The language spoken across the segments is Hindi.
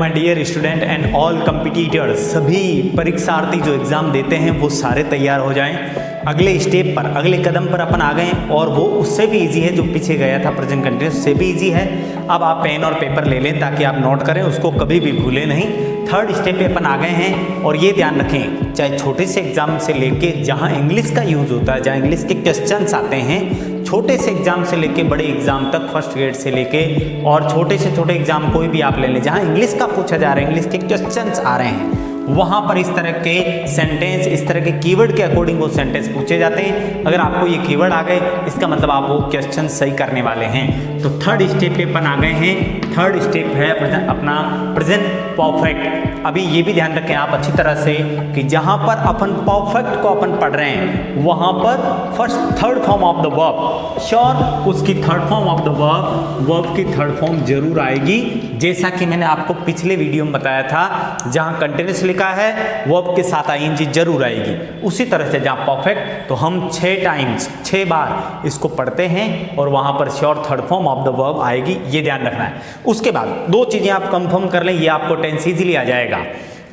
My dear student and all competitors, सभी परीक्षार्थी जो एग्ज़ाम देते हैं वो सारे तैयार हो जाएं। अगले स्टेप पर, अगले कदम पर अपन आ गए हैं और वो उससे भी इजी है, जो पीछे गया था प्रेजेंट कंटिन्यूस, उससे भी इजी है। अब आप पेन और पेपर ले लें ताकि आप नोट करें, उसको कभी भी भूलें नहीं। थर्ड स्टेप पे अपन आ गए हैं और ये ध्यान रखें, चाहे छोटे से एग्जाम से लेके जहाँ इंग्लिश का यूज़ होता है, जहाँ इंग्लिश के क्वेश्चंस आते हैं, छोटे से एग्जाम से लेके बड़े एग्जाम तक, फर्स्ट ग्रेड से लेके और छोटे से छोटे एग्जाम कोई भी आप ले लें, जहाँ इंग्लिश का पूछा जा रहा है, इंग्लिश के क्वेश्चंस आ रहे हैं, वहाँ पर इस तरह के सेंटेंस, इस तरह के कीवर्ड के अकॉर्डिंग वो सेंटेंस पूछे जाते हैं। अगर आपको ये कीवर्ड आ गए, इसका मतलब आप वो क्वेश्चन सही करने वाले हैं। तो थर्ड स्टेप पे अपन आ गए हैं। थर्ड स्टेप है अपना प्रेजेंट परफेक्ट। अभी ये भी ध्यान रखें आप अच्छी तरह से कि जहाँ पर अपन परफेक्ट को अपन पढ़ रहे हैं, वहाँ पर first third form of the verb, sure उसकी third form of the verb की थर्ड फॉर्म जरूर आएगी, जैसा कि मैंने आपको पिछले वीडियो में बताया था। जहाँ कंटिन्यूस लिखा है वर्ब के साथ आईएनजी जरूर आएगी। उसी तरह से जहाँ परफेक्ट, तो हम 6 बार इसको पढ़ते हैं और वहाँ पर sure third form of the verb आएगी, ये ध्यान रखना है। उसके बाद दो चीज़ें आप कंफर्म कर लें, ये आपको टेंस इजीली आ जाएगा।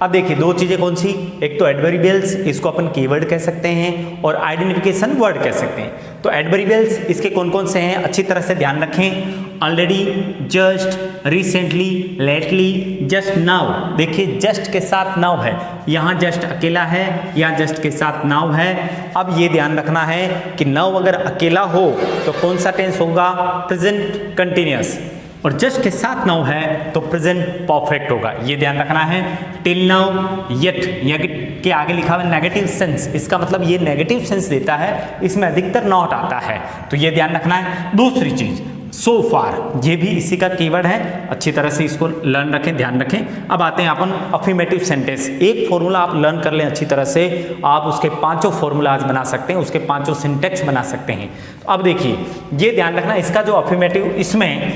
अब देखिए दो चीज़ें कौन सी, एक तो एडवर्बियल्स, इसको अपन कीवर्ड कह सकते हैं, और आइडेंटिफिकेशन वर्ड कह सकते हैं। तो एडवर्बियल्स इसके कौन कौन से हैं, अच्छी तरह से ध्यान रखें। Already, just, recently, lately, just now. देखिए जस्ट के साथ नाउ है, यहाँ जस्ट अकेला है या जस्ट के साथ नाउ है। अब ये ध्यान रखना है कि नाउ अगर अकेला हो तो कौन सा टेंस होगा, प्रेजेंट कंटिन्यूअस, और जस्ट के साथ नाउ है तो प्रेजेंट परफेक्ट होगा, ये ध्यान रखना है। टिल नाउ, येट के आगे लिखा हुआ नेगेटिव सेंस, इसका मतलब ये नेगेटिव सेंस देता है, इसमें अधिकतर नॉट आता है, तो ये ध्यान रखना है। दूसरी चीज सो फार, ये भी इसी का कीवर्ड है, अच्छी तरह से इसको लर्न रखें, ध्यान रखें। अब आते हैं अपन अफर्मेटिव सेंटेंस। एक फॉर्मूला आप लर्न कर लें अच्छी तरह से, आप उसके 5 फॉर्मूलाज बना सकते हैं, उसके 5 सिंटेक्स बना सकते हैं। तो अब देखिए ये ध्यान रखना, इसका जो अफर्मेटिव, इसमें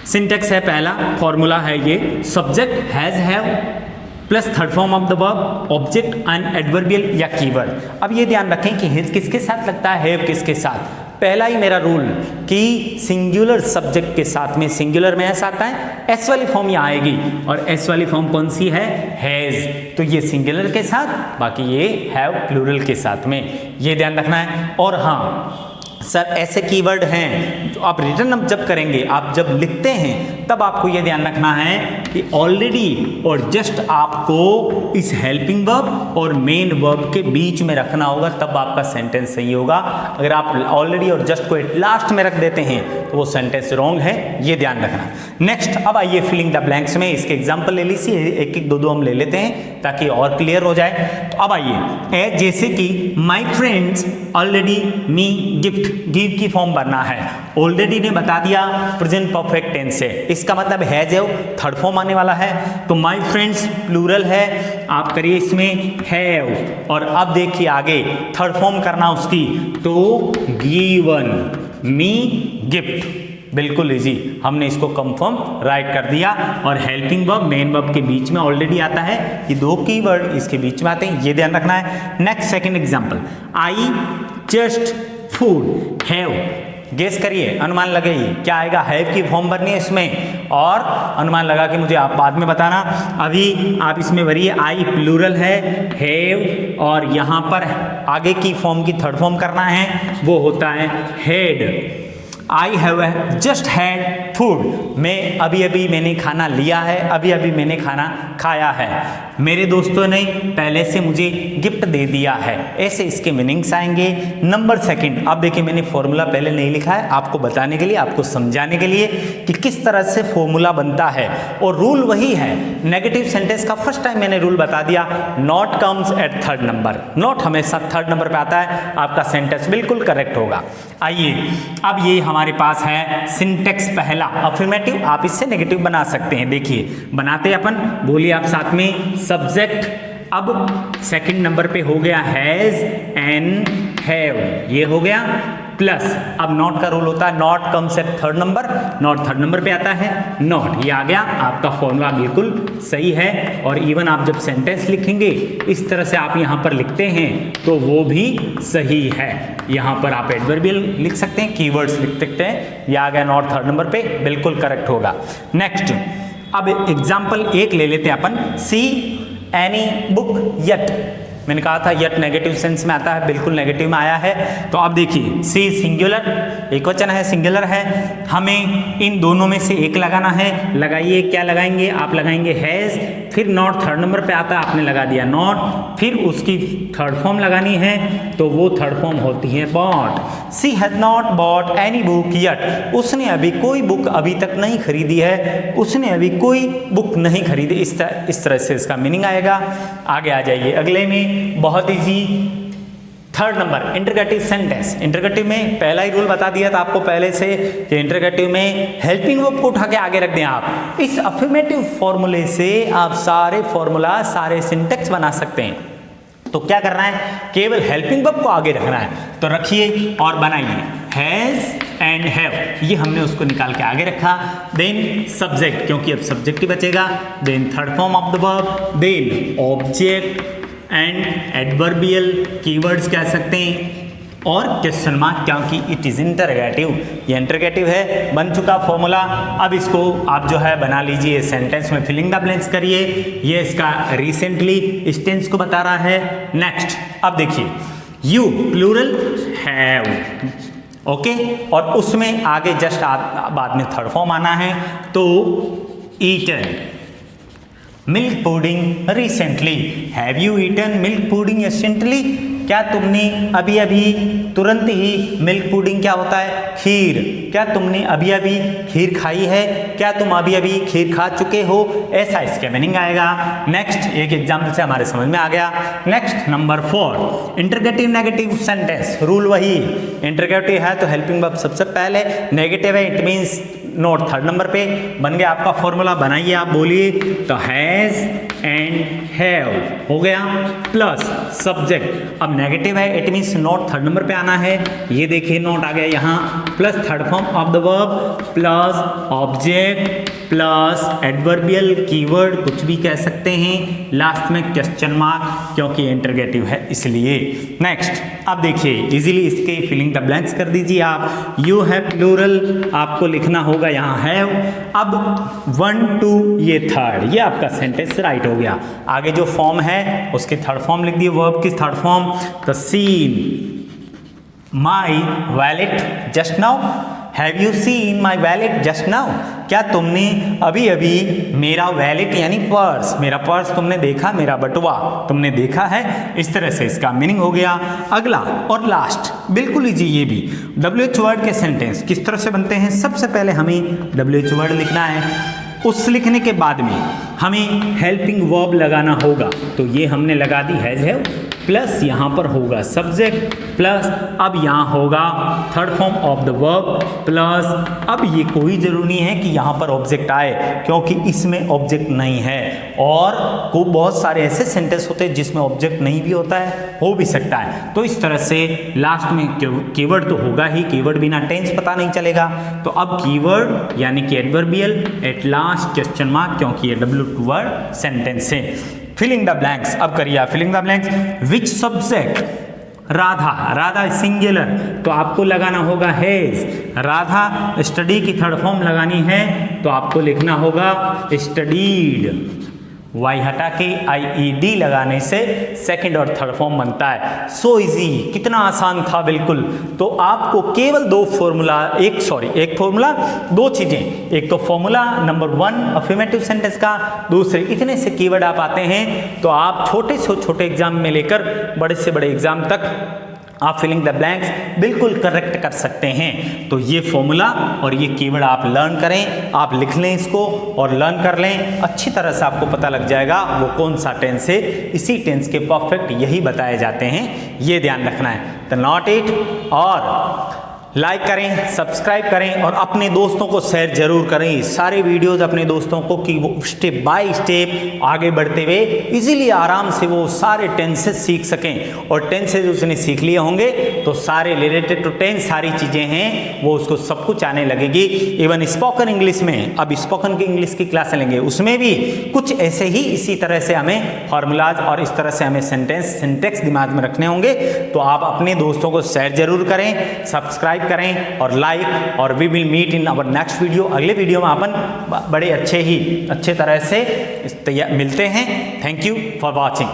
सिंटेक्स है, पहला फॉर्मूला है ये, subject has, have plus third form of the verb, object and adverbial या कीवर्ड। अब ये ध्यान रखें कि हैज किसके साथ लगता है, हैव किसके साथ। पहला ही मेरा रूल कि सिंगुलर सब्जेक्ट के साथ में, सिंगुलर में एस आता है, एस वाली फॉर्म यहाँ आएगी, और एस वाली फॉर्म कौन सी है, हैज, तो ये सिंगुलर के साथ, बाकी ये हैव प्लूरल के साथ में, ये ध्यान रखना है। और हाँ सर ऐसे कीवर्ड हैं जो आप रिटर्न अब जब करेंगे, आप जब लिखते हैं तब आपको ये ध्यान रखना है कि ऑलरेडी और जस्ट आपको इस हेल्पिंग वर्ब और मेन वर्ब के बीच में रखना होगा, तब आपका सेंटेंस सही होगा। अगर आप ऑलरेडी और जस्ट को लास्ट में रख देते हैं तो वो सेंटेंस रॉन्ग है, ये ध्यान रखना। नेक्स्ट अब आइए फिलिंग द ब्लैंक्स में, इसके एग्जाम्पल ले लीजिए, एक एक दो हम ले लेते हैं ताकि और क्लियर हो जाए। तो अब आइए, जैसे कि my friends already me gift, give की फॉर्म बनना है, ऑलरेडी ने बता दिया प्रेजेंट परफेक्ट टेंस है, इसका मतलब हैज है, थर्ड फॉर्म आने वाला है, तो माय फ्रेंड्स प्लूरल है, आप करिए इसमें हैव, और अब देखिए आगे थर्ड फॉर्म करना उसकी, तो गिवन मी गिफ्ट, बिल्कुल इजी, हमने इसको कंफर्म राइट कर दिया। और हेल्पिंग वर्ब मेन वर्ब के बीच में ऑलरेडी आता है, ये दो कीवर्ड इसके बीच में आते हैं, ये ध्यान रखना है। Next second example, I just food, have, guess करिए, अनुमान लगाइए क्या आएगा, हैव की फॉर्म भरनी है इसमें, और अनुमान लगा के मुझे आप बाद में बताना। अभी आप इसमें भरिए, आई प्लूरल है, हैव, और यहाँ पर आगे की फॉर्म की थर्ड फॉर्म करना है, वो होता है had. I have just had food, मैं अभी अभी मैंने खाना लिया है, अभी अभी मैंने खाना खाया है, मेरे दोस्तों ने पहले से मुझे गिफ्ट दे दिया है, ऐसे इसके मीनिंग्स आएंगे। नंबर सेकंड, अब देखिए मैंने फॉर्मूला पहले नहीं लिखा है, आपको बताने के लिए, आपको समझाने के लिए कि किस तरह से फॉर्मूला बनता है, और रूल वही है। नेगेटिव सेंटेंस का फर्स्ट टाइम मैंने रूल बता दिया, not comes at third number, not हमेशा थर्ड नंबर पे आता है, आपका सेंटेंस बिल्कुल करेक्ट होगा। आइए अब ये हमारे पास है सिंटेक्स पहला अफर्मेटिव, आप इससे नेगेटिव बना सकते हैं। देखिए बनाते अपन, बोलिए आप साथ में, सब्जेक्ट, अब सेकंड नंबर पे हो गया हैज एंड हैव, ये हो गया, प्लस अब नॉट का रूल होता है, not comes at third number, not third number पे आता है, नॉट, ये आ गया, आपका फॉर्मूला बिल्कुल सही है। और इवन आप जब सेंटेंस लिखेंगे इस तरह से आप यहाँ पर लिखते हैं तो वो भी सही है। यहाँ पर आप एडवर्बियल लिख सकते हैं, कीवर्ड्स लिख सकते हैं, ये आ गया नॉट थर्ड नंबर पे, बिल्कुल करेक्ट होगा। नेक्स्ट अब एग्जाम्पल एक ले लेते हैं अपन, सी एनी बुक येट। मैंने कहा था येट नेगेटिव सेंस में आता है, बिल्कुल नेगेटिव में आया है। तो अब देखिए सी सिंगुलर, एक वचन है, सिंगुलर है, हमें इन दोनों में से एक लगाना है। लगाइए, क्या लगाएंगे आप? लगाएंगे हैज़, फिर नॉट थर्ड नंबर पे आता है, आपने लगा दिया नॉट, फिर उसकी थर्ड फॉर्म लगानी है, तो वो थर्ड फॉर्म होती है bought. She has not bought any book yet, उसने अभी कोई बुक अभी तक नहीं खरीदी है, उसने अभी कोई बुक नहीं खरीदी। इस तरह से इसका मीनिंग आएगा। आगे आ जाइए अगले में, बहुत easy, third number interrogative sentence. Interrogative में पहला ही रूल बता दिया था आपको पहले से कि इंटरगेटिव में हेल्पिंग वर्ब को उठा के आगे रख दें आप। इस अफर्मेटिव फॉर्मूले से आप सारे फॉर्मूला, सारे सिंटेक्स बना सकते हैं। तो क्या करना है? केवल हेल्पिंग वर्ब को आगे रखना है। तो रखिए और बनाइए, हैज एंड हैव, ये हमने उसको निकाल के आगे रखा। देन सब्जेक्ट, क्योंकि अब सब्जेक्ट ही बचेगा। Then third form of the verb, then object and adverbial, keywords कह सकते हैं, और क्वेश्चन मार्क, क्योंकि इट इज इंटरगेटिव, ये इंटरगेटिव है। बन चुका फॉर्मूला। अब इसको आप जो है बना लीजिए, सेंटेंस में फिलिंग द ब्लैंक्स करिए। ये इसका रिसेंटली इस टेंस को बता रहा है। नेक्स्ट, अब देखिए यू प्लूरल हैव, ओके, और उसमें आगे जस्ट बाद में थर्ड फॉर्म आना है। तो eaten milk pudding recently, have you eaten milk pudding recently, क्या तुमने अभी अभी, तुरंत ही, मिल्क पुडिंग क्या होता है? खीर, क्या तुमने अभी अभी खीर खाई है? क्या तुम अभी अभी खीर खा चुके हो? ऐसा इसका मीनिंग आएगा। नेक्स्ट, एक एग्जाम्पल से हमारे समझ में आ गया। Next number 4, interrogative negative sentence. Rule वही, इंटरगेटिव है तो हेल्पिंग वर्ब सबसे पहले, नेगेटिव है it means note third number पे। बन गया आपका फॉर्मूला, बनाइए आप, बोलिए। तो हैज एंड हैव हो गया, प्लस सब्जेक्ट। अब नेगेटिव है it means note third number पे आना है, ये देखिए नोट आ गया यहाँ, plus third form of the verb, plus object, plus adverbial, keyword कुछ भी कह सकते हैं, लास्ट में क्वेश्चन मार्क, क्योंकि इंटरगेटिव है इसलिए। नेक्स्ट, अब देखिए इजीली इसके फिलिंग द ब्लैंक्स कर दीजिए आप। यू हैव प्लूरल आपको लिखना होगा यहाँ हैव। अब 1 2 ये थर्ड, ये आपका सेंटेंस राइट हो गया। आगे जो फॉर्म है उसकी थर्ड फॉर्म लिख दिए, वर्ब की थर्ड फॉर्म। तो seen my wallet just now, have you seen my wallet just now, क्या तुमने अभी अभी मेरा वैलेट यानी पर्स, मेरा पर्स तुमने देखा, मेरा बटुआ तुमने देखा है। इस तरह से इसका मीनिंग हो गया। अगला और लास्ट बिल्कुल इजी, ये भी WH वर्ड के सेंटेंस किस तरह से बनते हैं। सबसे पहले हमें WH वर्ड लिखना है, उस लिखने के बाद में हमें हेल्पिंग वर्ब लगाना होगा। तो ये हमने लगा दी हैज हैव, प्लस यहाँ पर होगा सब्जेक्ट, प्लस अब यहाँ होगा third form of the verb, plus अब ये कोई जरूरी नहीं है कि यहाँ पर ऑब्जेक्ट आए, क्योंकि इसमें ऑब्जेक्ट नहीं है। और को बहुत सारे ऐसे सेंटेंस होते हैं जिसमें ऑब्जेक्ट नहीं भी होता है, हो भी सकता है। तो इस तरह से लास्ट में कीवर्ड तो होगा ही, कीवर्ड बिना टेंस पता नहीं चलेगा। तो अब कीवर्ड यानी कि adverbial, at last question mark, क्योंकि ये W2 वर्ड सेंटेंस है। फिलिंग द ब्लैंक्स, अब करिए filling the blanks. Which subject, Radha, Radha singular तो आपको लगाना होगा हैज। राधा स्टडी की थर्ड फॉर्म लगानी है तो आपको लिखना होगा स्टडीड। वाई हटा के IED लगाने से सेकंड और थर्ड फॉर्म बनता है। सो इजी, कितना आसान था बिल्कुल। तो आपको केवल दो फॉर्मूला, एक फॉर्मूला, दो चीजें, एक तो फॉर्मूला नंबर 1 अफर्मेटिव सेंटेंस का, दूसरे इतने से कीवर्ड आप आते हैं तो आप छोटे से छोटे एग्जाम में लेकर बड़े से बड़े एग्जाम तक आप फिलिंग द ब्लैंक्स बिल्कुल करेक्ट कर सकते हैं। तो ये फॉर्मूला और ये कीवर्ड आप लर्न करें, आप लिख लें इसको और लर्न कर लें, अच्छी तरह से आपको पता लग जाएगा वो कौन सा टेंस है। इसी टेंस के परफेक्ट यही बताए जाते हैं, ये ध्यान रखना है। तो नॉट इट, और लाइक करें, सब्सक्राइब करें और अपने दोस्तों को शेयर जरूर करें सारे वीडियोस अपने दोस्तों को, कि वो स्टेप बाय स्टेप आगे बढ़ते हुए इजीली आराम से वो सारे टेंसेस सीख सकें। और टेंसेस उसने सीख लिए होंगे तो सारे रिलेटेड टू टेंस सारी चीज़ें हैं वो उसको सब कुछ आने लगेगी। इवन स्पोकन इंग्लिश में, अब स्पोकन की इंग्लिश की क्लास लेंगे, उसमें भी कुछ ऐसे ही इसी तरह से हमें फॉर्मूलाज और इस तरह से हमें सिंटेक्स दिमाग में रखने होंगे। तो आप अपने दोस्तों को शेयर जरूर करें, सब्सक्राइब सब्सक्राइब करें और लाइक, और we will meet in our next video. अगले वीडियो में अपन बड़े अच्छे तरह से मिलते हैं। Thank you for watching.